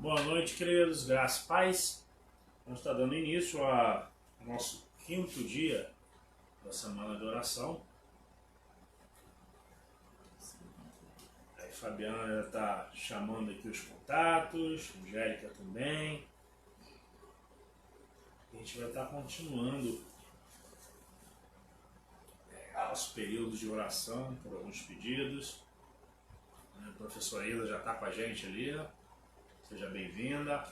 Boa noite, queridos, graças e paz. Vamos estar dando início ao nosso quinto dia da semana de oração. Aí Fabiana já está chamando aqui os contatos, Angélica também. A gente vai estar continuando nosso período de oração por alguns pedidos. A professora Isa já está com a gente ali. Seja bem-vinda.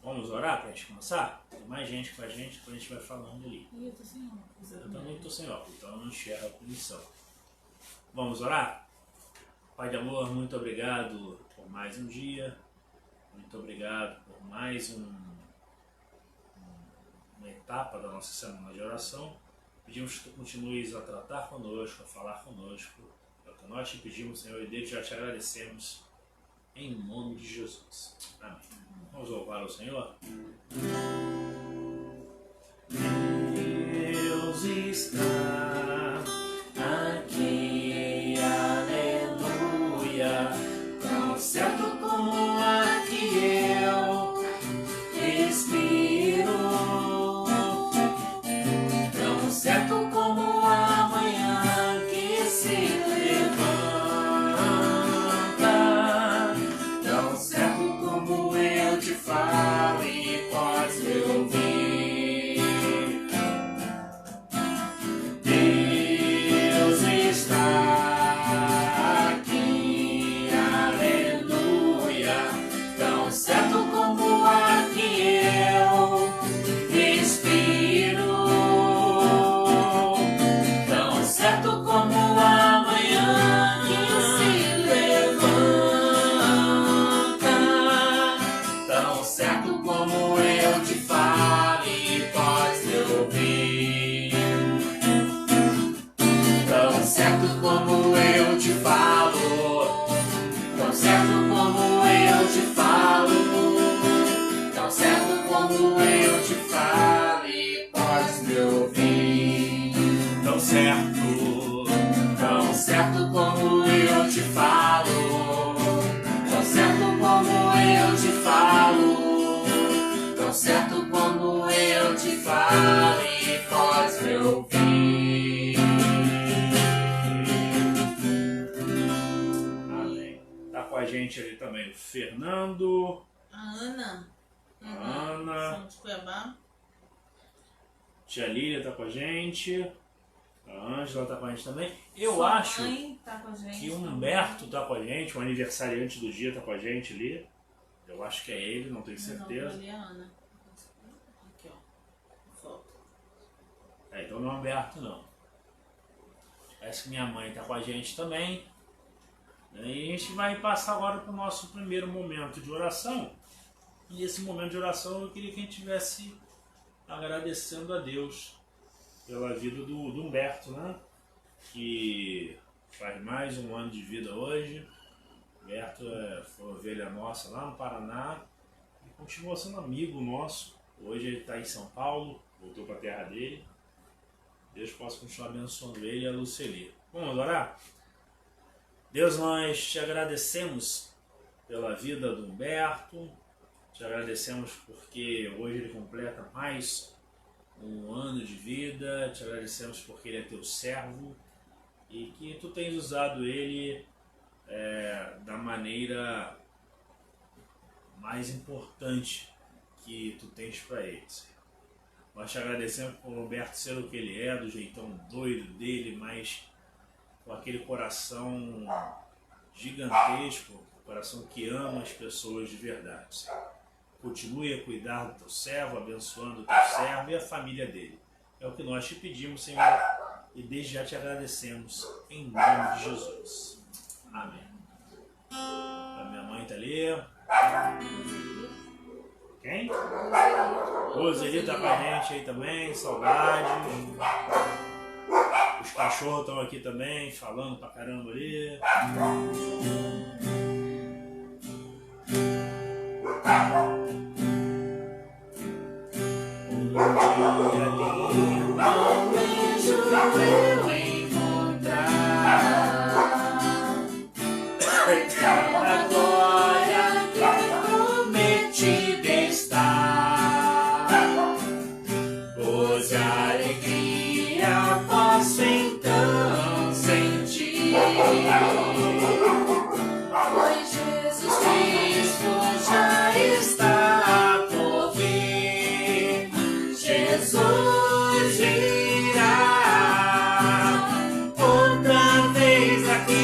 Vamos orar para a gente começar? Tem mais gente com a gente, depois a gente vai falando ali. Eu tô sem óculos. Eu também estou sem óculos, então eu não enxergo a punição. Vamos orar? Pai de amor, muito obrigado por mais um dia. Muito obrigado por mais uma etapa da nossa semana de oração. Pedimos que tu continues a tratar conosco, a falar conosco. É o que nós te pedimos, Senhor, e desde já te agradecemos. Em nome de Jesus. Amém. Vamos louvar o Senhor? Deus está aqui, aleluia, tão certo como o ar que eu respiro, tão certo como a manhã que se levanta, tão certo como eu te falo e podes me ouvir. Ali também o Fernando, a Ana, Ana, de Cuiabá. Tia Lília está com a gente, a Ângela está com a gente também. Eu Sua acho mãe tá com a gente, que o Humberto está com a gente, o aniversariante do dia está com a gente ali. Eu acho que é ele, não tenho certeza. Não, ali é a Ana. Aqui, ó. Foto. Então não é o Humberto, não. Parece que minha mãe está com a gente também. E a gente vai passar agora para o nosso primeiro momento de oração. E nesse momento de oração eu queria que a gente estivesse agradecendo a Deus pela vida do Humberto, né? Que faz mais um ano de vida hoje. Humberto foi ovelha nossa lá no Paraná e continua sendo amigo nosso. Hoje ele está em São Paulo, voltou para a terra dele. Deus possa continuar abençoando ele e a Luceli. Vamos orar? Deus, nós te agradecemos pela vida do Humberto, te agradecemos porque hoje ele completa mais um ano de vida, te agradecemos porque ele é teu servo e que tu tens usado ele da maneira mais importante que tu tens para ele, Senhor. Nós te agradecemos por Humberto ser o que ele é, do jeitão doido dele, mas com aquele coração gigantesco, coração que ama as pessoas de verdade, Senhor. Continue a cuidar do teu servo, abençoando o teu servo e a família dele. É o que nós te pedimos, Senhor, e desde já te agradecemos, em nome de Jesus. Amém. A minha mãe está ali. Quem? Roseli está com a gente aí também, saudade. Os Os cachorros estão aqui também, falando pra caramba ali. A glória prometida está, pois a alegria posso então sentir, pois Jesus Cristo já está por vir. Jesus virá outra vez aqui.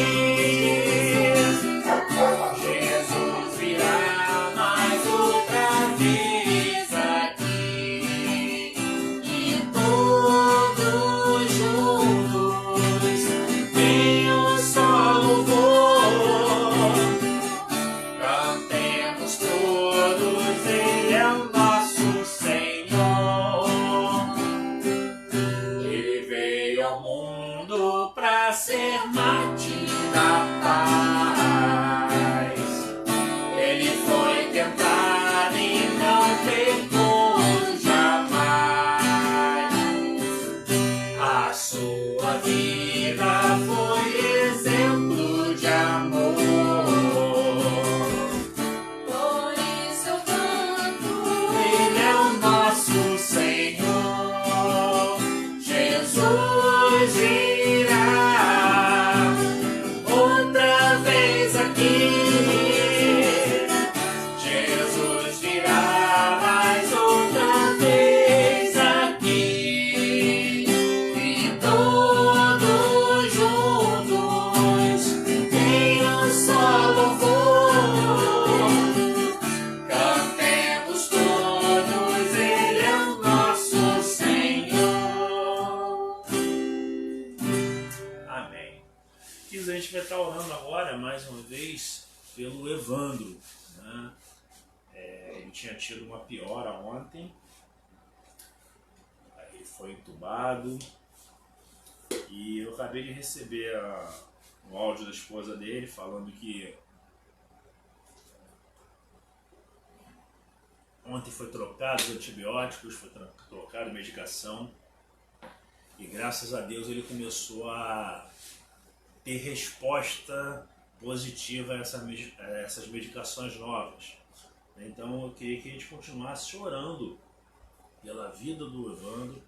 Pra ser mártir da paz, ele foi tentado e não pecou jamais. A sua vida foi exemplo de amor, por isso eu canto, ele é o nosso Senhor. Jesus virá outra vez aqui. Jesus virá mais outra vez aqui. E todos juntos em um só louvor cantemos todos, ele é o nosso Senhor. Amém. E a gente vai estar orando agora, mais uma vez, pelo Evandro. Né? Ele tinha tido uma piora ontem, aí ele foi entubado, e eu acabei de receber o áudio da esposa dele falando que ontem foi trocado os antibióticos, foi trocado a medicação, e graças a Deus ele começou a ter resposta positiva a essas medicações novas. Então eu queria que a gente continuasse orando pela vida do Evandro,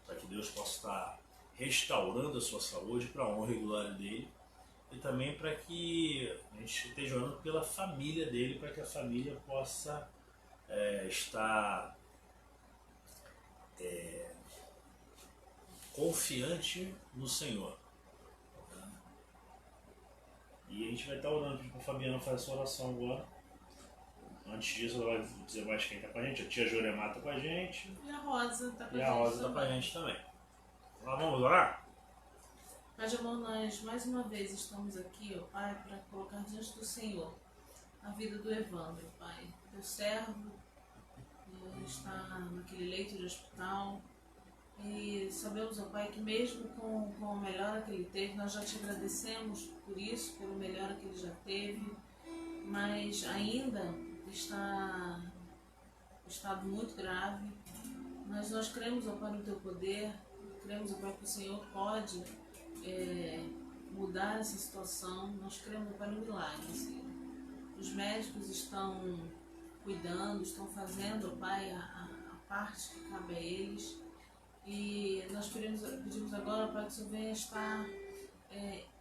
para que Deus possa estar restaurando a sua saúde para a honra e glória dele, e também para que a gente esteja orando pela família dele, para que a família possa estar confiante no Senhor. E a gente vai estar orando para a Fabiana fazer essa oração agora. Antes disso, ela vai dizer mais quem está com a gente. A tia Juremar está com a gente. E a Rosa está com a gente. E a Rosa está com a gente também. Então, vamos orar? Pai de amor, nós mais uma vez estamos aqui, ó Pai, para colocar diante do Senhor a vida do Evandro, Pai. Teu servo está naquele leito de hospital. E sabemos, ó Pai, que mesmo com a melhora que ele teve, nós já te agradecemos por isso, pela melhora que ele já teve, mas ainda está em estado muito grave. Mas nós cremos, ó Pai, no teu poder, cremos, ó Pai, que o Senhor pode mudar essa situação. Nós cremos, ó Pai, no milagre, Senhor. Os médicos estão cuidando, estão fazendo, ó Pai, a parte que cabe a eles. E nós pedimos agora, Pai, que o Senhor venha estar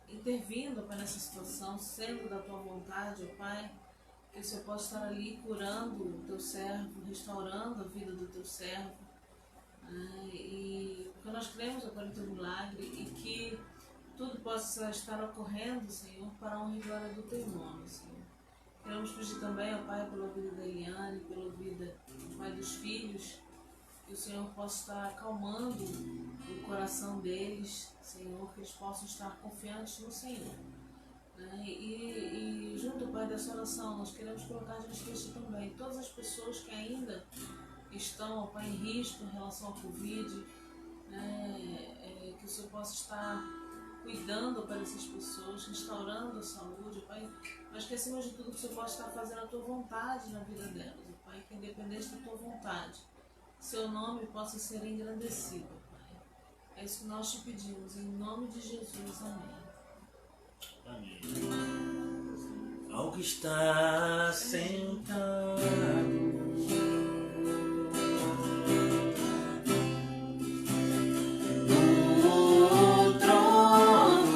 intervindo, Pai, nessa situação, sendo da Tua vontade, ó Pai, que o Senhor possa estar ali curando o Teu servo, restaurando a vida do Teu servo, e porque nós cremos, ó Pai, no Teu milagre, e que tudo possa estar ocorrendo, Senhor, para a honra e glória do Teu nome, Senhor. Queremos pedir também, ó Pai, pela vida da Eliane, pela vida, Pai, dos filhos, que o Senhor possa estar acalmando o coração deles, Senhor, que eles possam estar confiantes no Senhor. E junto, Pai, dessa oração, nós queremos colocar diante de Ti também todas as pessoas que ainda estão, Pai, em risco em relação ao Covid, que que o Senhor possa estar cuidando para essas pessoas, restaurando a saúde, Pai, mas que acima de tudo que o Senhor possa estar fazendo a Tua vontade na vida delas, Pai, que independente da Tua vontade, Seu nome possa ser engrandecido, Pai. É isso que nós te pedimos, em nome de Jesus, amém. Amém. Ao que está sentado no trono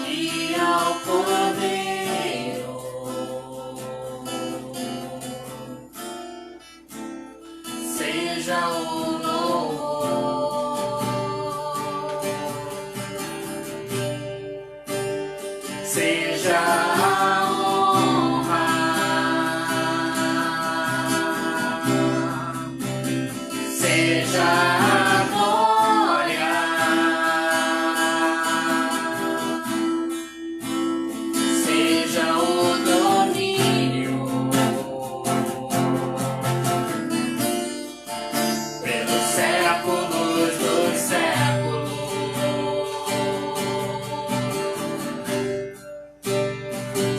e ao Cordeiro seja o louvor, seja a honra, seja a glória, seja o domínio pelos séculos dos séculos.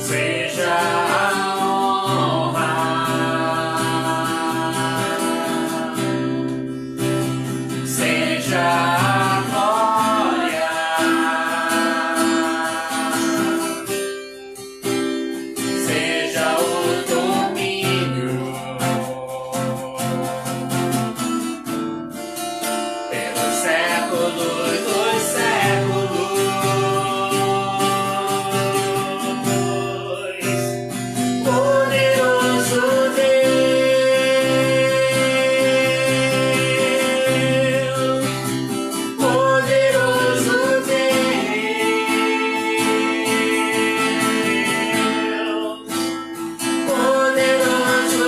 Seja a honra, seja a glória, seja o domínio pelos séculos dos séculos. Poderoso Deus, poderoso Deus, poderoso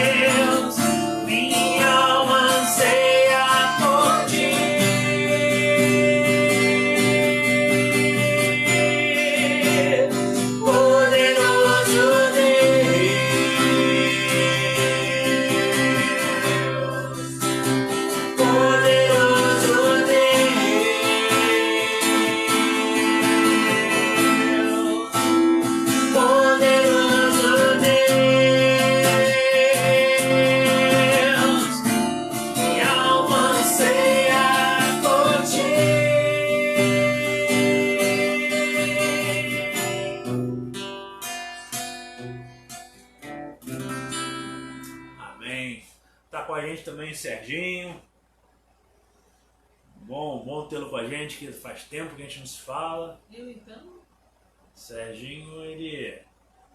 Deus, minha alma anseia por ti. Poderoso Deus, poderoso Deus, poderoso Deus, minha alma anseia por ti. Amém. Tá com a gente também o Serginho. Bom tê-lo com a gente, que faz tempo que a gente não se fala. Eu então? Serginho, ele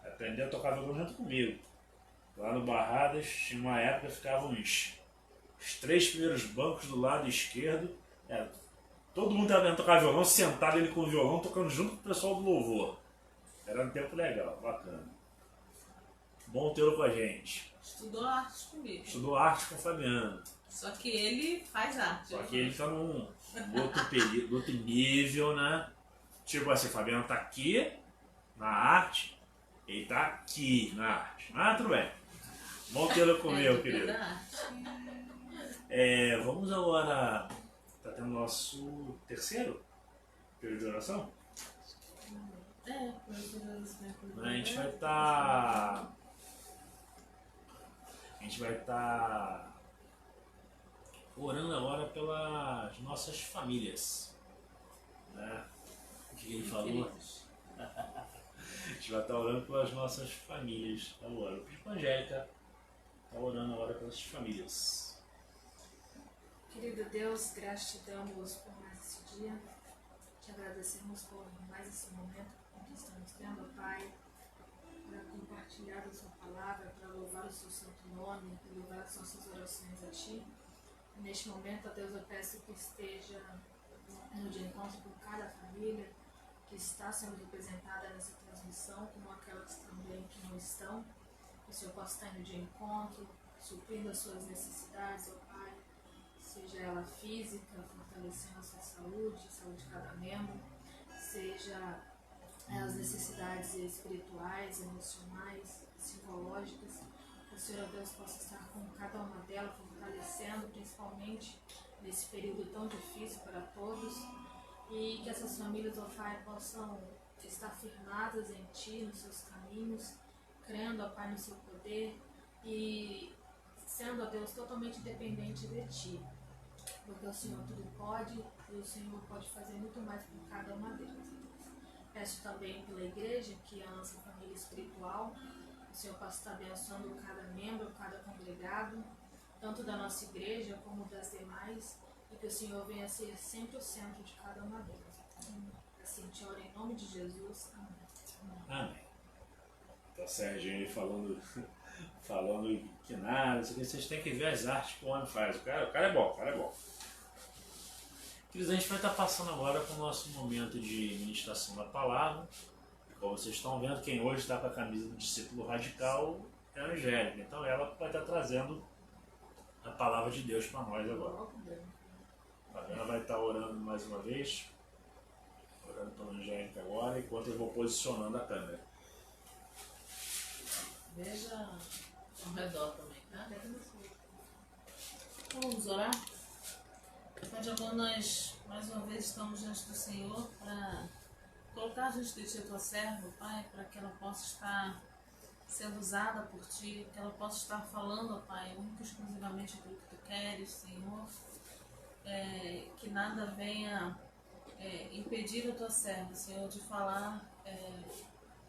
aprendeu a tocar violão junto comigo. Lá no Barradas, tinha uma época que ficavam os 3 primeiros bancos do lado esquerdo. Todo mundo estava tocar violão, sentado ele com o violão, tocando junto com o pessoal do louvor. Era um tempo legal, bacana. Bom tê-lo com a gente. Estudou arte comigo. Estudou arte com o Fabiano. Só que ele faz arte. Só que ele tá num outro nível, né? Tipo assim, o Fabiano tá aqui na arte, ele tá aqui na arte. Mas tudo bem. Bom tê-lo comigo, querido. Vamos agora. Tá tendo nosso terceiro período de oração? A gente vai estar. A gente vai estar orando agora pelas nossas famílias. Né? O que ele falou? A gente vai estar orando pelas nossas famílias. Tá orando. A Angélica está orando agora pelas famílias. Querido Deus, graças te damos por mais esse dia. Te agradecemos por mais esse momento que estamos tendo, Pai, para compartilhar a sua palavra, para louvar o seu santo nome, para levar as nossas orações a Ti. E neste momento, ó Deus, eu peço que esteja no de encontro com cada família que está sendo representada nessa transmissão, como aquelas também que não estão. Que o Senhor possa estar indo de encontro, suprindo as suas necessidades, ó Pai, seja ela física, fortalecendo a sua saúde, a saúde de cada membro, seja as necessidades espirituais, emocionais, psicológicas. Que o Senhor, ó Deus, possa estar com cada uma delas, fortalecendo, principalmente nesse período tão difícil para todos. E que essas famílias, ó Pai, possam estar firmadas em Ti, nos seus caminhos, crendo, ó Pai, no seu poder e sendo, ó Deus, totalmente dependente de Ti. Porque o Senhor tudo pode e o Senhor pode fazer muito mais por cada uma delas. Peço também pela igreja, que é a nossa família espiritual, o Senhor possa estar abençoando cada membro, cada congregado, tanto da nossa igreja como das demais, e que o Senhor venha ser sempre o centro de cada uma delas. Assim te oro em nome de Jesus. Amém. Amém. Tá Sérgio aí falando que nada, isso aqui, vocês têm que ver as artes que o homem faz. O cara é bom, o cara é bom. Queridos, a gente vai estar passando agora para o nosso momento de ministração da palavra. Como vocês estão vendo, quem hoje está com a camisa do discípulo radical é a Angélica. Então ela vai estar trazendo a palavra de Deus para nós agora. Ela vai estar orando mais uma vez, orando pela Angélica agora, enquanto eu vou posicionando a câmera. Veja ao redor também, tá? Vamos orar? Pai de amor, nós mais uma vez estamos diante do Senhor para colocar diante de Ti a Tua serva, Pai, para que ela possa estar sendo usada por Ti, que ela possa estar falando, Pai, única e exclusivamente aquilo que Tu queres, Senhor. Que nada venha impedir a Tua serva, Senhor, de falar,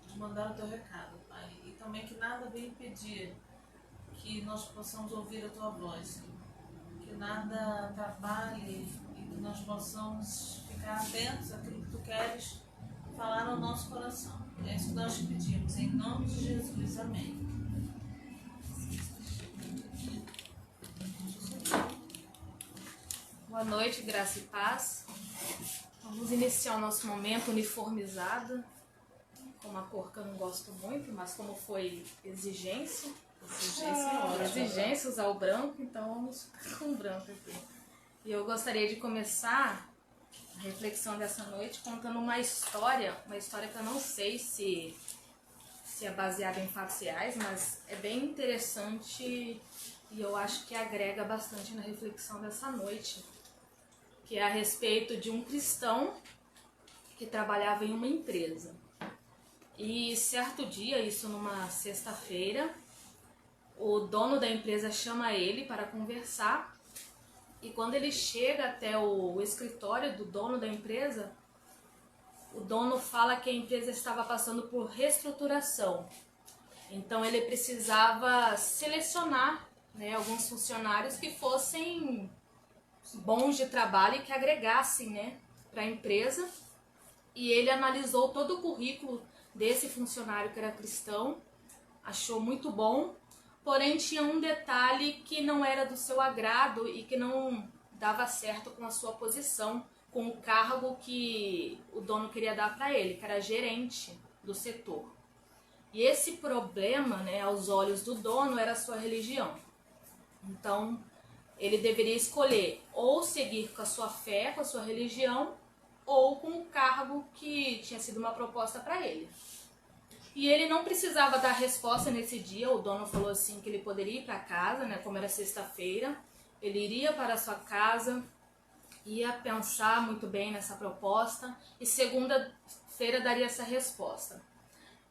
de mandar o Teu recado, Pai. E também que nada venha impedir que nós possamos ouvir a Tua voz, Senhor. Que nada atrapalhe e que nós possamos ficar atentos àquilo que Tu queres falar no nosso coração. É isso que nós te pedimos, em nome de Jesus. Amém. Boa noite, graça e paz. Vamos iniciar o nosso momento uniformizado, com uma cor que eu não gosto muito, mas como foi exigência usar o branco, então vamos ficar com o branco aqui. E eu gostaria de começar a reflexão dessa noite contando uma história que eu não sei se é baseada em fatos reais, mas é bem interessante e eu acho que agrega bastante na reflexão dessa noite, que é a respeito de um cristão que trabalhava em uma empresa. E certo dia, isso numa sexta-feira, o dono da empresa chama ele para conversar e quando ele chega até o escritório do dono da empresa, o dono fala que a empresa estava passando por reestruturação. Então ele precisava selecionar, alguns funcionários que fossem bons de trabalho e que agregassem, para a empresa. E ele analisou todo o currículo desse funcionário que era cristão, achou muito bom, porém tinha um detalhe que não era do seu agrado e que não dava certo com a sua posição, com o cargo que o dono queria dar para ele, que era gerente do setor. E esse problema, aos olhos do dono, era a sua religião. Então, ele deveria escolher ou seguir com a sua fé, com a sua religião, ou com o cargo que tinha sido uma proposta para ele. E ele não precisava dar resposta nesse dia, o dono falou assim que ele poderia ir para casa, como era sexta-feira, ele iria para a sua casa, ia pensar muito bem nessa proposta e segunda-feira daria essa resposta.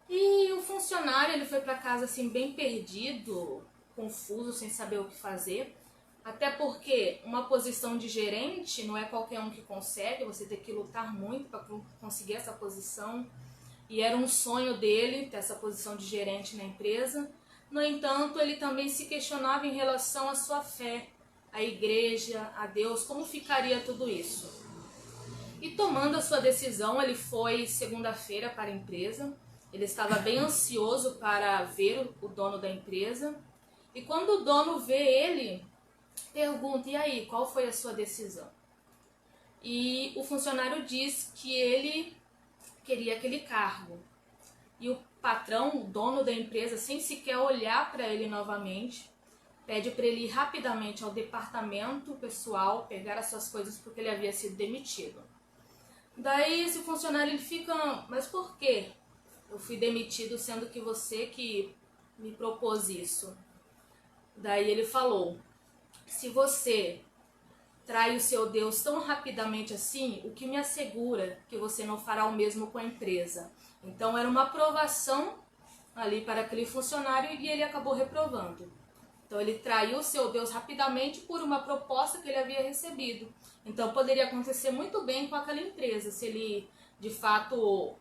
E o funcionário, ele foi para casa assim bem perdido, confuso, sem saber o que fazer, até porque uma posição de gerente não é qualquer um que consegue, você tem que lutar muito para conseguir essa posição. E era um sonho dele ter essa posição de gerente na empresa. No entanto, ele também se questionava em relação à sua fé, à igreja, a Deus, como ficaria tudo isso. E tomando a sua decisão, ele foi segunda-feira para a empresa. Ele estava bem ansioso para ver o dono da empresa. E quando o dono vê ele, pergunta: e aí, qual foi a sua decisão? E o funcionário diz que ele queria aquele cargo. E o patrão, o dono da empresa, sem sequer olhar para ele novamente, pede para ele ir rapidamente ao departamento pessoal, pegar as suas coisas porque ele havia sido demitido. Daí esse funcionário ele fica: mas por quê? Eu fui demitido sendo que você que me propôs isso. Daí ele falou: se você trai o seu Deus tão rapidamente assim, o que me assegura que você não fará o mesmo com a empresa? Então era uma aprovação ali para aquele funcionário e ele acabou reprovando. Então ele traiu o seu Deus rapidamente por uma proposta que ele havia recebido. Então poderia acontecer muito bem com aquela empresa, se ele de fato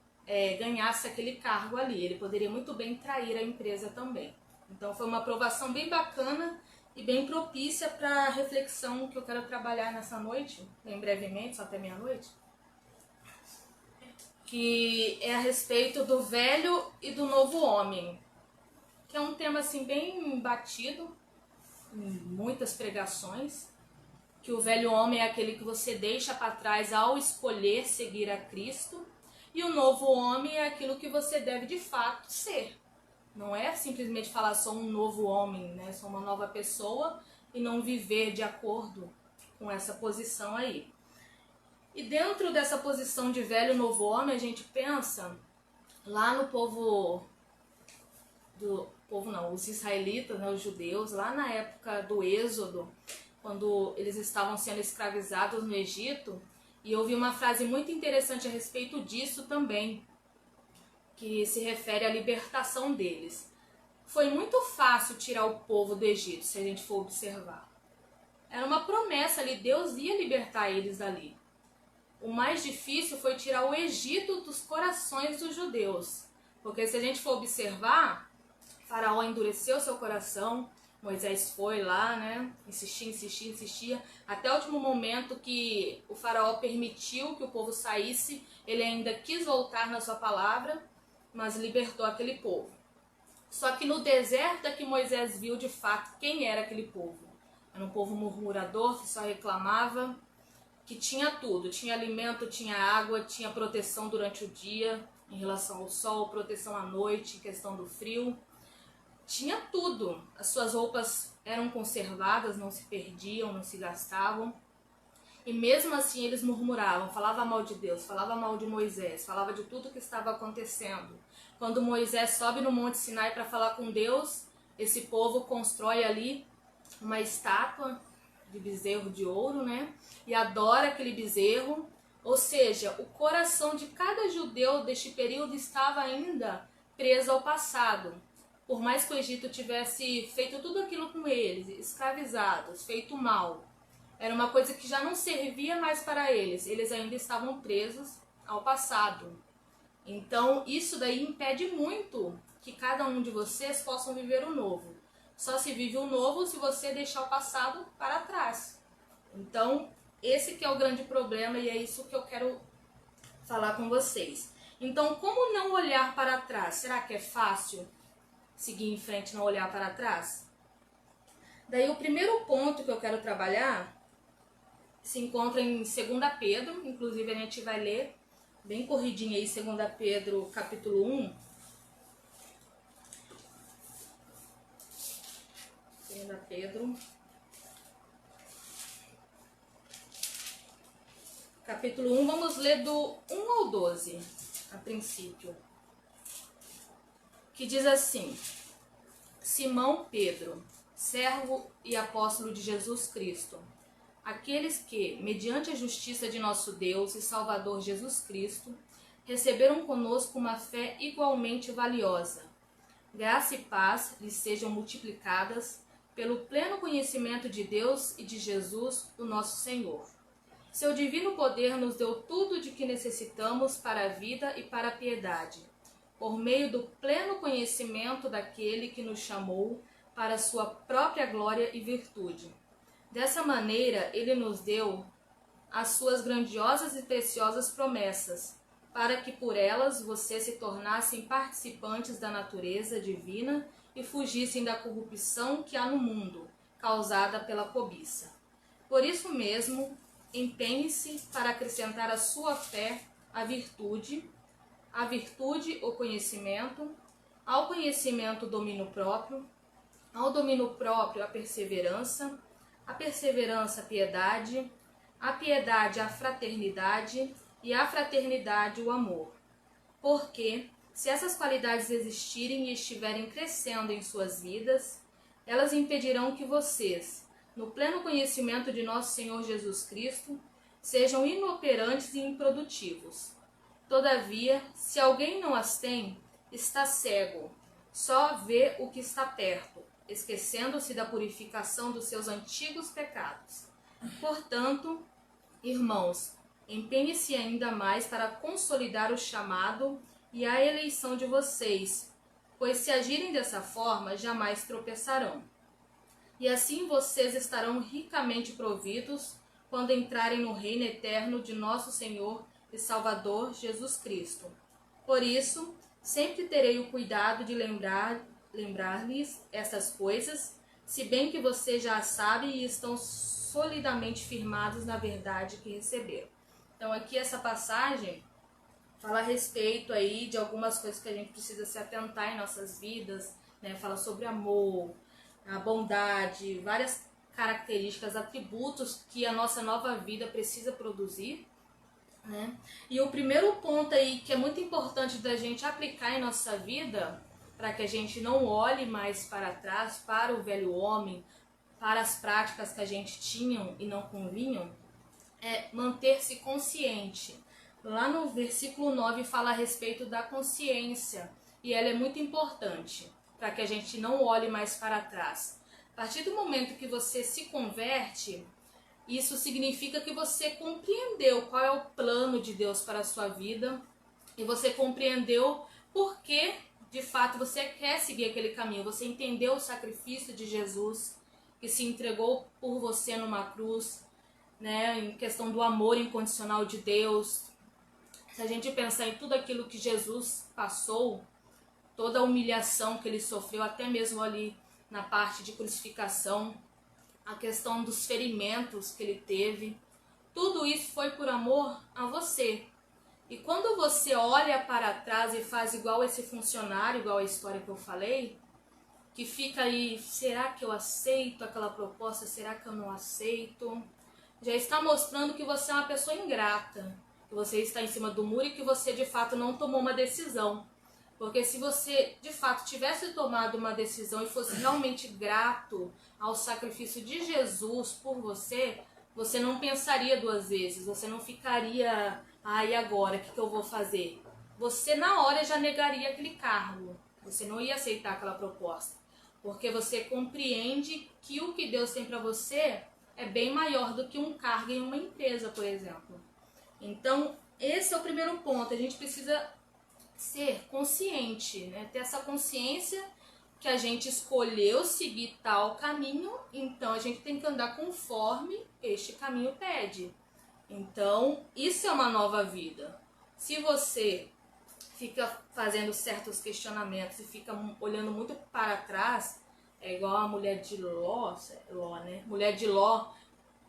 ganhasse aquele cargo ali. Ele poderia muito bem trair a empresa também. Então foi uma aprovação bem bacana e bem propícia para a reflexão que eu quero trabalhar nessa noite, bem brevemente, só até meia-noite, que é a respeito do velho e do novo homem, que é um tema assim bem batido em muitas pregações, que o velho homem é aquele que você deixa para trás ao escolher seguir a Cristo, e o novo homem é aquilo que você deve de fato ser. Não é simplesmente falar sou um novo homem, né? Sou uma nova pessoa e não viver de acordo com essa posição aí. E dentro dessa posição de velho e novo homem, a gente pensa lá no os israelitas, né, os judeus, lá na época do Êxodo, quando eles estavam sendo escravizados no Egito, e eu vi uma frase muito interessante a respeito disso também, que se refere à libertação deles. Foi muito fácil tirar o povo do Egito, se a gente for observar. Era uma promessa ali, Deus ia libertar eles dali. O mais difícil foi tirar o Egito dos corações dos judeus. Porque se a gente for observar, Faraó endureceu seu coração, Moisés foi lá, né? Insistia. Até o último momento que o Faraó permitiu que o povo saísse, ele ainda quis voltar na sua palavra, mas libertou aquele povo. Só que no deserto é que Moisés viu de fato quem era aquele povo. Era um povo murmurador que só reclamava, que tinha tudo, tinha alimento, tinha água, tinha proteção durante o dia em relação ao sol, proteção à noite, em questão do frio. Tinha tudo. As suas roupas eram conservadas, não se perdiam, não se gastavam. E mesmo assim eles murmuravam, falavam mal de Deus, falavam mal de Moisés, falavam de tudo que estava acontecendo. Quando Moisés sobe no Monte Sinai para falar com Deus, esse povo constrói ali uma estátua de bezerro de ouro, né? E adora aquele bezerro. Ou seja, o coração de cada judeu deste período estava ainda preso ao passado. Por mais que o Egito tivesse feito tudo aquilo com eles, escravizados, feito mal, era uma coisa que já não servia mais para eles. Eles ainda estavam presos ao passado. Então, isso daí impede muito que cada um de vocês possam viver o novo. Só se vive o novo se você deixar o passado para trás. Então, esse que é o grande problema e é isso que eu quero falar com vocês. Então, como não olhar para trás? Será que é fácil seguir em frente e não olhar para trás? Daí, o primeiro ponto que eu quero trabalhar se encontra em 2 Pedro, inclusive a gente vai ler bem corridinho aí 2 Pedro capítulo 1. 2 Pedro capítulo 1, vamos ler do 1 ao 12, a princípio, que diz assim: Simão Pedro, servo e apóstolo de Jesus Cristo, aqueles que, mediante a justiça de nosso Deus e Salvador Jesus Cristo, receberam conosco uma fé igualmente valiosa. Graça e paz lhes sejam multiplicadas pelo pleno conhecimento de Deus e de Jesus, o nosso Senhor. Seu divino poder nos deu tudo de que necessitamos para a vida e para a piedade, por meio do pleno conhecimento daquele que nos chamou para a sua própria glória e virtude. Dessa maneira, ele nos deu as suas grandiosas e preciosas promessas, para que por elas vocês se tornassem participantes da natureza divina e fugissem da corrupção que há no mundo, causada pela cobiça. Por isso mesmo, empenhe-se para acrescentar à sua fé a virtude o conhecimento, ao conhecimento o domínio próprio, ao domínio próprio a perseverança a piedade, a piedade a fraternidade e a fraternidade o amor. Porque, Se essas qualidades existirem e estiverem crescendo em suas vidas, elas impedirão que vocês, no pleno conhecimento de nosso Senhor Jesus Cristo, sejam inoperantes e improdutivos. Todavia, se alguém não as tem, está cego, só vê o que está perto, esquecendo-se da purificação dos seus antigos pecados. Portanto, irmãos, empenhe-se ainda mais para consolidar o chamado e a eleição de vocês, pois se agirem dessa forma, jamais tropeçarão. E assim vocês estarão ricamente providos quando entrarem no reino eterno de nosso Senhor e Salvador Jesus Cristo. Por isso, sempre terei o cuidado de lembrar-lhes essas coisas, se bem que vocês já as sabem e estão solidamente firmados na verdade que receberam. Então aqui essa passagem fala a respeito aí de algumas coisas que a gente precisa se atentar em nossas vidas, né? Fala sobre amor, a bondade, várias características, atributos que a nossa nova vida precisa produzir, né? E o primeiro ponto aí que é muito importante da gente aplicar em nossa vida, para que a gente não olhe mais para trás, para o velho homem, para as práticas que a gente tinha e não convinham, é manter-se consciente. Lá no versículo 9 fala a respeito da consciência, e ela é muito importante, para que a gente não olhe mais para trás. A partir do momento que você se converte, isso significa que você compreendeu qual é o plano de Deus para a sua vida, e você compreendeu por que, de fato, você quer seguir aquele caminho. Você entendeu o sacrifício de Jesus, que se entregou por você numa cruz, né, em questão do amor incondicional de Deus. Se a gente pensar em tudo aquilo que Jesus passou, toda a humilhação que ele sofreu, até mesmo ali na parte de crucificação, a questão dos ferimentos que ele teve, tudo isso foi por amor a você. E quando você olha para trás e faz igual esse funcionário, igual a história que eu falei, que fica aí, será que eu aceito aquela proposta, será que eu não aceito? Já está mostrando que você é uma pessoa ingrata, que você está em cima do muro e que você de fato não tomou uma decisão. Porque se você de fato tivesse tomado uma decisão e fosse realmente grato ao sacrifício de Jesus por você, você não pensaria duas vezes, você não ficaria, e agora, o que eu vou fazer? Você na hora já negaria aquele cargo, você não ia aceitar aquela proposta, porque você compreende que o que Deus tem para você é bem maior do que um cargo em uma empresa, por exemplo. Então, esse é o primeiro ponto, a gente precisa ser consciente, né? Ter essa consciência que a gente escolheu seguir tal caminho, então a gente tem que andar conforme este caminho pede. Então, isso é uma nova vida. Se você fica fazendo certos questionamentos e fica olhando muito para trás, é igual a mulher de Ló, né? Mulher de Ló,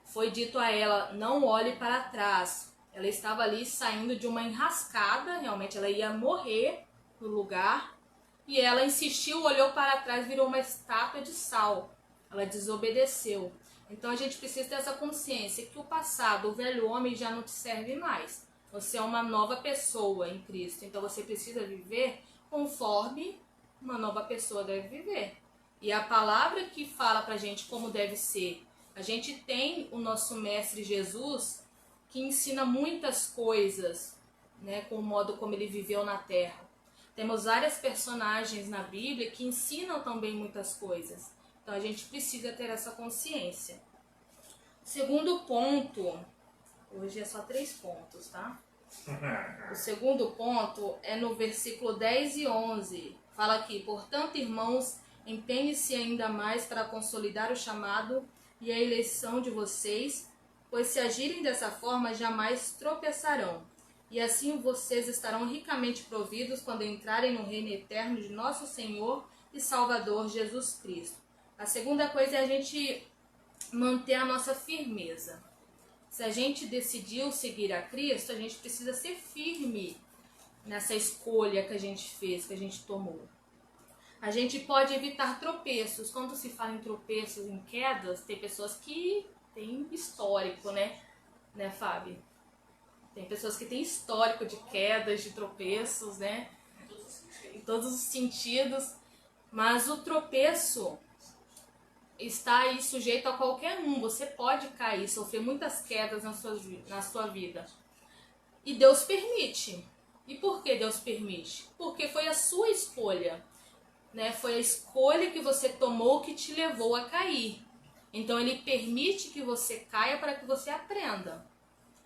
foi dito a ela, não olhe para trás. Ela estava ali saindo de uma enrascada, realmente ela ia morrer no lugar, e ela insistiu, olhou para trás, virou uma estátua de sal. Ela desobedeceu. Então a gente precisa ter essa consciência que o passado, o velho homem já não te serve mais. Você é uma nova pessoa em Cristo, então você precisa viver conforme uma nova pessoa deve viver. E a palavra que fala pra gente como deve ser, a gente tem o nosso mestre Jesus, que ensina muitas coisas, né, com o modo como ele viveu na terra. Temos várias personagens na Bíblia que ensinam também muitas coisas. Então a gente precisa ter essa consciência. Segundo ponto, hoje é só 3 pontos, tá? O segundo ponto é no versículo 10 e 11. Fala aqui, portanto, irmãos, empenhe-se ainda mais para consolidar o chamado e a eleição de vocês, pois se agirem dessa forma, jamais tropeçarão. E assim vocês estarão ricamente providos quando entrarem no reino eterno de nosso Senhor e Salvador Jesus Cristo. A segunda coisa é a gente manter a nossa firmeza. Se a gente decidiu seguir a Cristo, a gente precisa ser firme nessa escolha que a gente fez, que a gente tomou. A gente pode evitar tropeços. Quando se fala em tropeços, em quedas, tem pessoas que têm histórico, né, Fábio? Tem pessoas que têm histórico de quedas, de tropeços, né? os sentidos, mas o tropeço está aí sujeito a qualquer um. Você pode cair, sofrer muitas quedas na sua vida. E Deus permite. E por que Deus permite? Porque foi a sua escolha, né? Foi a escolha que você tomou que te levou a cair. Então Ele permite que você caia para que você aprenda.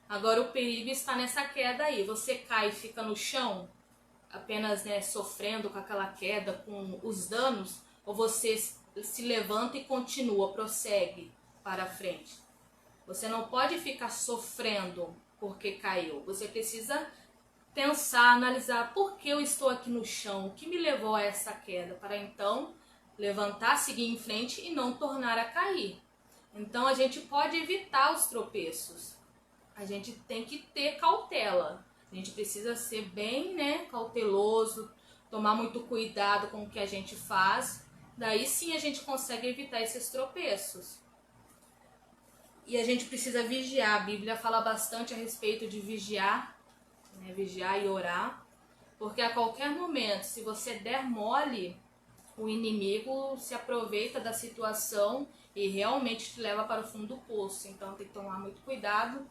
Agora o perigo está nessa queda aí. Você cai e fica no chão, apenas, né, sofrendo com aquela queda, com os danos, ou você se levanta e continua, prossegue para frente. Você não pode ficar sofrendo porque caiu. Você precisa pensar, analisar por que eu estou aqui no chão, o que me levou a essa queda, para então levantar, seguir em frente e não tornar a cair. Então a gente pode evitar os tropeços. A gente tem que ter cautela. A gente precisa ser bem, né, cauteloso, tomar muito cuidado com o que a gente faz. Daí sim a gente consegue evitar esses tropeços. E a gente precisa vigiar. A Bíblia fala bastante a respeito de vigiar, né, vigiar e orar. Porque a qualquer momento, se você der mole, o inimigo se aproveita da situação e realmente te leva para o fundo do poço. Então tem que tomar muito cuidado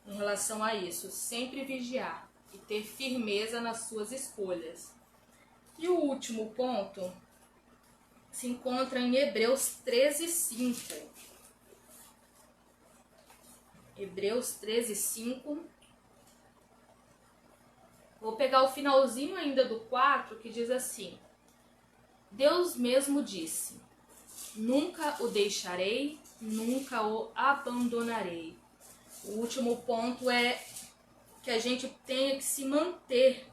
em relação a isso. Sempre vigiar e ter firmeza nas suas escolhas. E o último ponto se encontra em Hebreus 13:5. Hebreus 13:5. Vou pegar o finalzinho ainda do 4, que diz assim: Deus mesmo disse: nunca o deixarei, nunca o abandonarei. O último ponto é que a gente tenha que se manter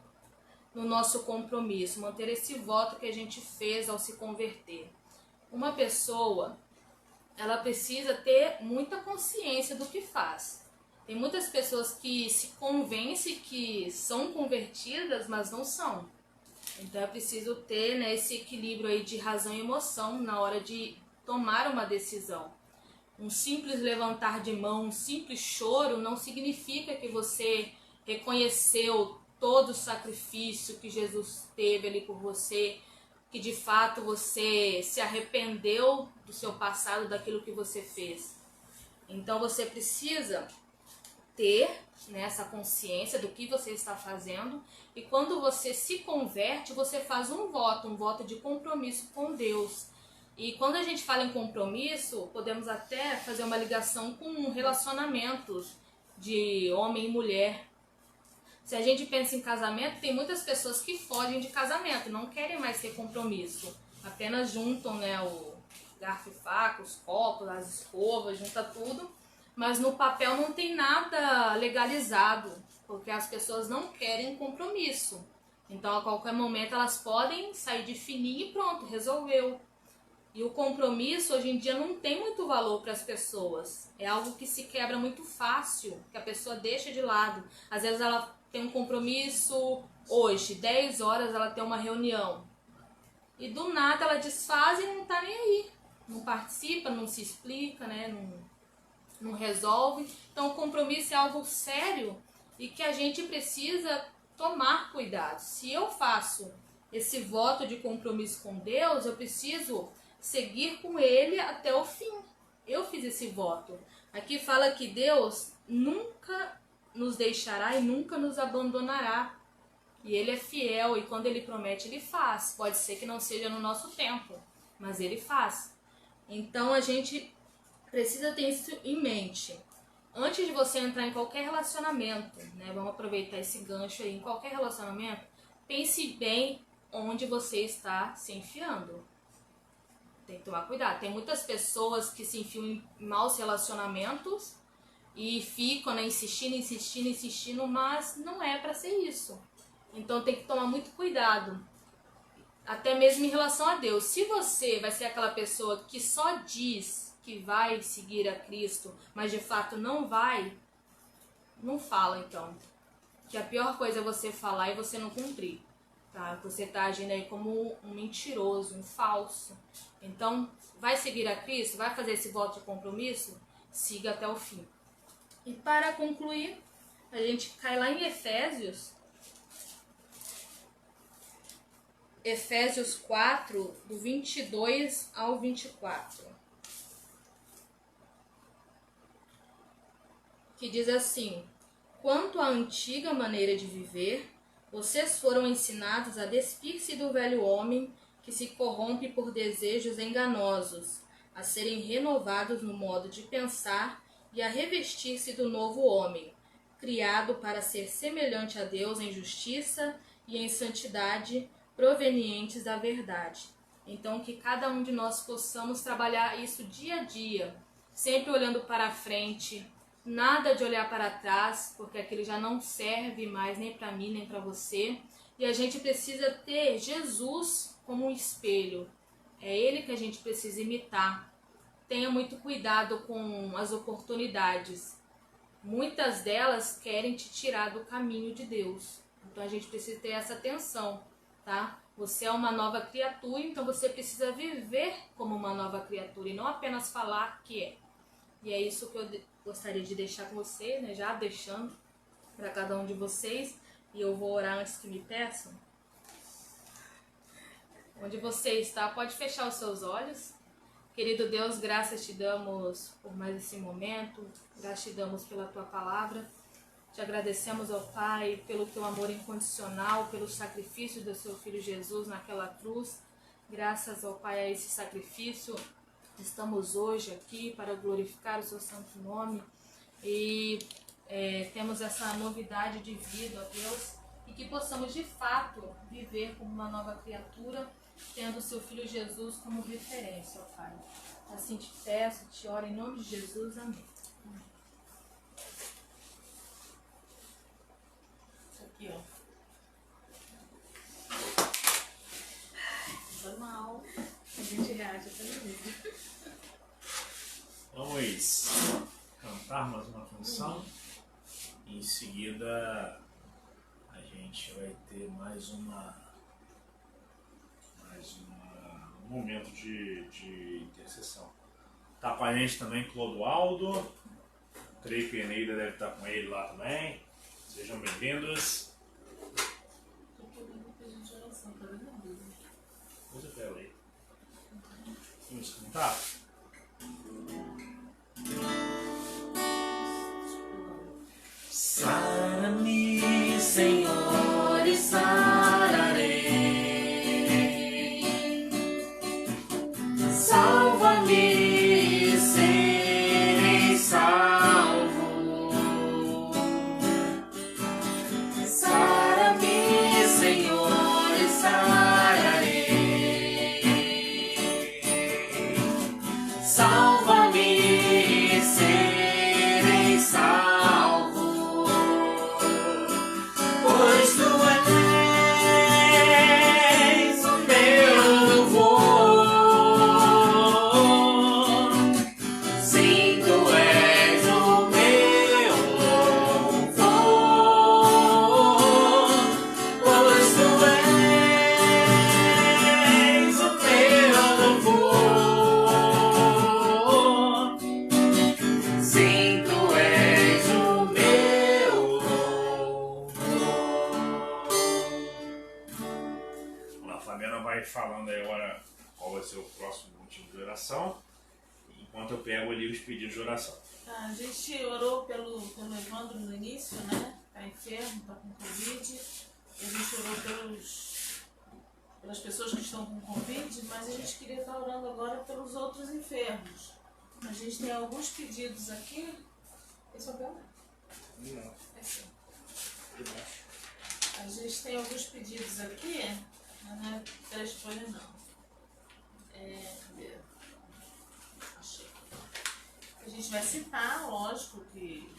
no nosso compromisso, manter esse voto que a gente fez ao se converter. Uma pessoa, ela precisa ter muita consciência do que faz. Tem muitas pessoas que se convencem que são convertidas, mas não são. Então é preciso ter, né, esse equilíbrio aí de razão e emoção na hora de tomar uma decisão. Um simples levantar de mão, um simples choro não significa que você reconheceu todo o sacrifício que Jesus teve ali por você, que de fato você se arrependeu do seu passado, daquilo que você fez. Então você precisa ter, né, essa consciência do que você está fazendo, e quando você se converte, você faz um voto de compromisso com Deus. E quando a gente fala em compromisso, podemos até fazer uma ligação com relacionamentos de homem e mulher. Se a gente pensa em casamento, tem muitas pessoas que fogem de casamento, não querem mais ter compromisso. Apenas juntam, né, o garfo e faca, os copos, as escovas, junta tudo. Mas no papel não tem nada legalizado, porque as pessoas não querem compromisso. Então a qualquer momento elas podem sair de fininho e pronto, resolveu. E o compromisso hoje em dia não tem muito valor para as pessoas. É algo que se quebra muito fácil, que a pessoa deixa de lado. Às vezes ela tem um compromisso hoje, 10 horas ela tem uma reunião. E do nada ela desfaz e não tá nem aí. Não participa, não se explica, né? Não resolve. Então o compromisso é algo sério e que a gente precisa tomar cuidado. Se eu faço esse voto de compromisso com Deus, eu preciso seguir com Ele até o fim. Eu fiz esse voto. Aqui fala que Deus nunca nos deixará e nunca nos abandonará. E Ele é fiel e quando Ele promete, Ele faz. Pode ser que não seja no nosso tempo, mas Ele faz. Então a gente precisa ter isso em mente. Antes de você entrar em qualquer relacionamento, né, vamos aproveitar esse gancho aí, em qualquer relacionamento, pense bem onde você está se enfiando. Tem que tomar cuidado. Tem muitas pessoas que se enfiam em maus relacionamentos e ficam, né, insistindo, mas não é para ser isso. Então tem que tomar muito cuidado. Até mesmo em relação a Deus. Se você vai ser aquela pessoa que só diz que vai seguir a Cristo, mas de fato não vai, não fala então. Que a pior coisa é você falar e você não cumprir. Tá? Você está agindo aí como um mentiroso, um falso. Então, vai seguir a Cristo? Vai fazer esse voto de compromisso? Siga até o fim. E para concluir, a gente cai lá em Efésios. Efésios 4, do 22 ao 24. Que diz assim: quanto à antiga maneira de viver, vocês foram ensinados a despir-se do velho homem que se corrompe por desejos enganosos, a serem renovados no modo de pensar e a revestir-se do novo homem, criado para ser semelhante a Deus em justiça e em santidade, provenientes da verdade. Então, que cada um de nós possamos trabalhar isso dia a dia, sempre olhando para frente, nada de olhar para trás, porque aquilo já não serve mais nem para mim, nem para você. E a gente precisa ter Jesus como um espelho. É Ele que a gente precisa imitar. Tenha muito cuidado com as oportunidades. Muitas delas querem te tirar do caminho de Deus. Então a gente precisa ter essa atenção, tá? Você é uma nova criatura, então você precisa viver como uma nova criatura e não apenas falar que é. E é isso que eu gostaria de deixar com você, né? Já deixando para cada um de vocês. E eu vou orar antes que me peçam. Onde você está, pode fechar os seus olhos. Querido Deus, graças te damos por mais esse momento. Graças te damos pela tua palavra. Te agradecemos, ó Pai, pelo teu amor incondicional, pelo sacrifício do seu Filho Jesus naquela cruz. Graças, ó Pai, a esse sacrifício, estamos hoje aqui para glorificar o seu santo nome e temos essa novidade de vida, ó Deus, e que possamos de fato viver como uma nova criatura, tendo o seu Filho Jesus como referência, ó Pai. Assim te peço, te oro em nome de Jesus. Amém. Isso aqui, ó. Foi mal. A gente reage até no vídeo. Vamos cantar mais uma canção. E em seguida a gente vai ter mais um momento de intercessão. Tá com a gente também Clodoaldo. Creio que a Eneida deve estar com ele lá também. Sejam bem-vindos. Coisa bela aí. Vamos cantar? Sara-me, Senhor, e sararei. Salva-me, serei salvo. Sara-me, Senhor, e sararei. Salva-me, serei salvo. Pois tu és o meu louvor. Sim, tu és o meu louvor. Pois tu és o meu louvor. Sim, tu és o meu louvor. A Fabiana vai falando aí agora qual vai ser o próximo motivo de oração, enquanto eu pego ali os pedidos de oração. A gente orou pelo Evandro no início, né? Tá enfermo, tá com Covid. A gente orou pelas pessoas que estão com Covid, mas a gente queria estar orando agora pelos outros enfermos. A gente tem alguns pedidos aqui. Esse é o papel? Não. É sim. A gente tem alguns pedidos aqui, mas não é 3 folhas não. Cadê? Achei. A gente vai citar, lógico que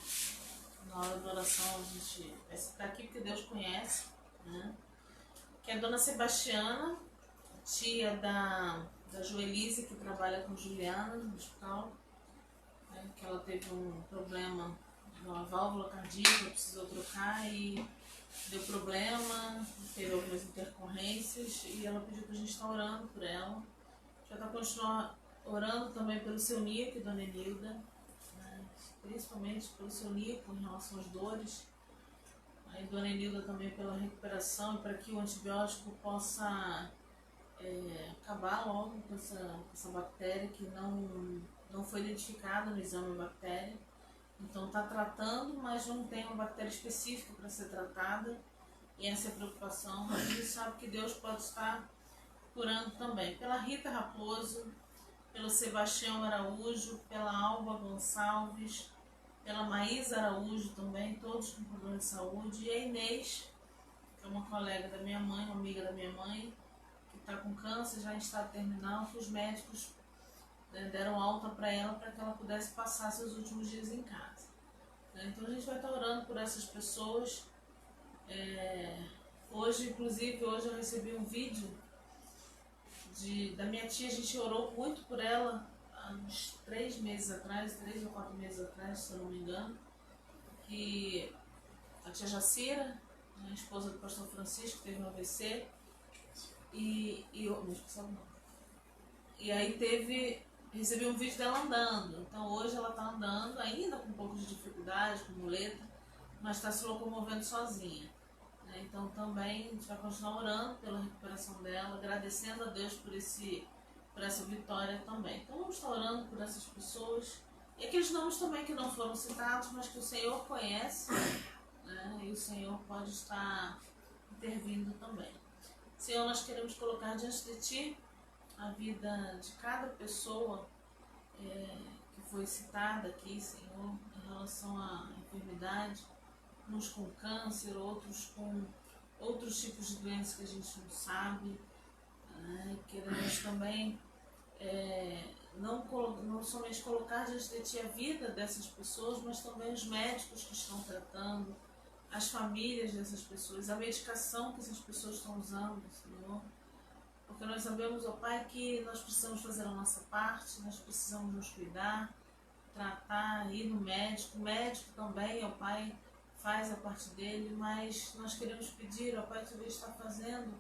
na hora da oração a gente vai citar aqui porque Deus conhece, né? Que é a dona Sebastiana, tia da Joelise, que trabalha com Juliana no hospital, né? Que ela teve um problema numa válvula cardíaca, precisou trocar e deu problema, teve algumas intercorrências e ela pediu pra gente estar orando por ela. Já tá continuar orando também pelo seu Nico e Dona Enilda, né? Principalmente pelo seu Nico em relação às dores, Aí Dona Enilda também pela recuperação e para que o antibiótico possa acabar logo com essa bactéria que não foi identificada no exame a bactéria. Então está tratando, mas não tem uma bactéria específica para ser tratada. E essa é a preocupação. Mas a gente sabe que Deus pode estar curando também. Pela Rita Raposo, pelo Sebastião Araújo, pela Alba Gonçalves, pela Maísa Araújo também, todos com problema de saúde. E a Inês, que é uma colega da minha mãe, uma amiga da minha mãe, que está com câncer, já em estado terminal, que os médicos deram alta para ela para que ela pudesse passar seus últimos dias em casa. Então a gente vai estar orando por essas pessoas. Hoje, inclusive, hoje eu recebi um vídeo da minha tia. A gente orou muito por ela há uns 3 meses atrás, 3 ou 4 meses atrás, se eu não me engano, que a tia Jacira, a esposa do pastor Francisco, teve um AVC e aí recebi um vídeo dela andando. Então hoje ela está andando, ainda com um pouco de dificuldade, com muleta, mas está se locomovendo sozinha. Então também a gente vai continuar orando pela recuperação dela, agradecendo a Deus por essa vitória também. Então vamos estar orando por essas pessoas e aqueles nomes também que não foram citados, mas que o Senhor conhece, e o Senhor pode estar intervindo também. Senhor, nós queremos colocar diante de Ti a vida de cada pessoa que foi citada aqui, Senhor, em relação à enfermidade, uns com câncer, outros com outros tipos de doenças que a gente não sabe. Queremos também não somente colocar diante de Ti a vida dessas pessoas, mas também os médicos que estão tratando, as famílias dessas pessoas, a medicação que essas pessoas estão usando, Senhor. Porque nós sabemos, ó Pai, que nós precisamos fazer a nossa parte, nós precisamos nos cuidar, tratar, ir no médico. O médico também, ó Pai, faz a parte dele, mas nós queremos pedir, ó Pai, que Tu está fazendo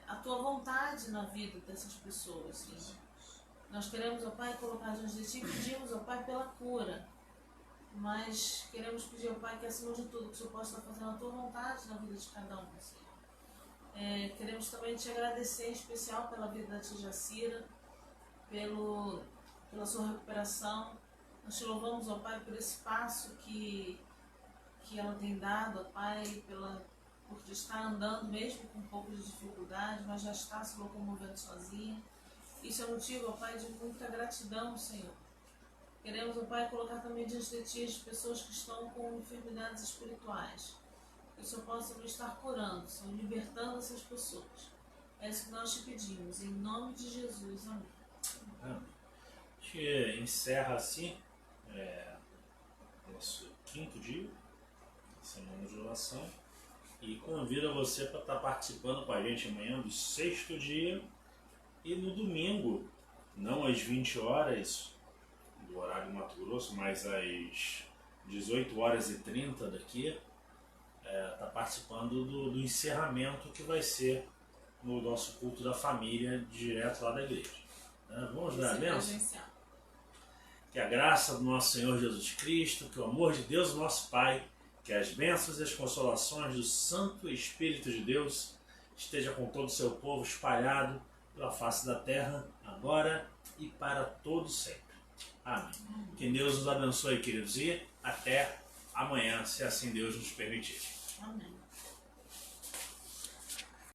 a Tua vontade na vida dessas pessoas, Senhor. Nós queremos, ó Pai, colocar diante de Ti e pedimos, ó Pai, pela cura. Mas queremos pedir ao Pai que, acima de tudo, que o Senhor possa estar fazendo a Tua vontade na vida de cada um, Senhor. Queremos também Te agradecer em especial pela vida da tia Jacira, pela sua recuperação. Nós Te louvamos, ó Pai, por esse passo que ela tem dado, ó Pai, por estar andando mesmo com um pouco de dificuldade, mas já está se locomovendo sozinha. Isso é motivo, ó Pai, de muita gratidão, Senhor. Queremos, ó Pai, colocar também diante de Ti as pessoas que estão com enfermidades espirituais. Que o Senhor possa nos estar curando, Senhor, libertando essas pessoas. É isso que nós Te pedimos, em nome de Jesus. Amém. A gente encerra assim nosso 5º dia, semana de oração, e convido você para estar participando com a gente amanhã do 6º dia e no domingo, não às 20 horas do horário Mato Grosso, mas às 18h30 daqui, está participando do encerramento que vai ser no nosso culto da família, direto lá da igreja. Vamos dar a bênção? Que a graça do nosso Senhor Jesus Cristo, que o amor de Deus, nosso Pai, que as bênçãos e as consolações do Santo Espírito de Deus esteja com todo o seu povo espalhado pela face da terra, agora e para todos sempre. Amém. Que Deus nos abençoe, queridos, e até amanhã, se assim Deus nos permitir. Amém.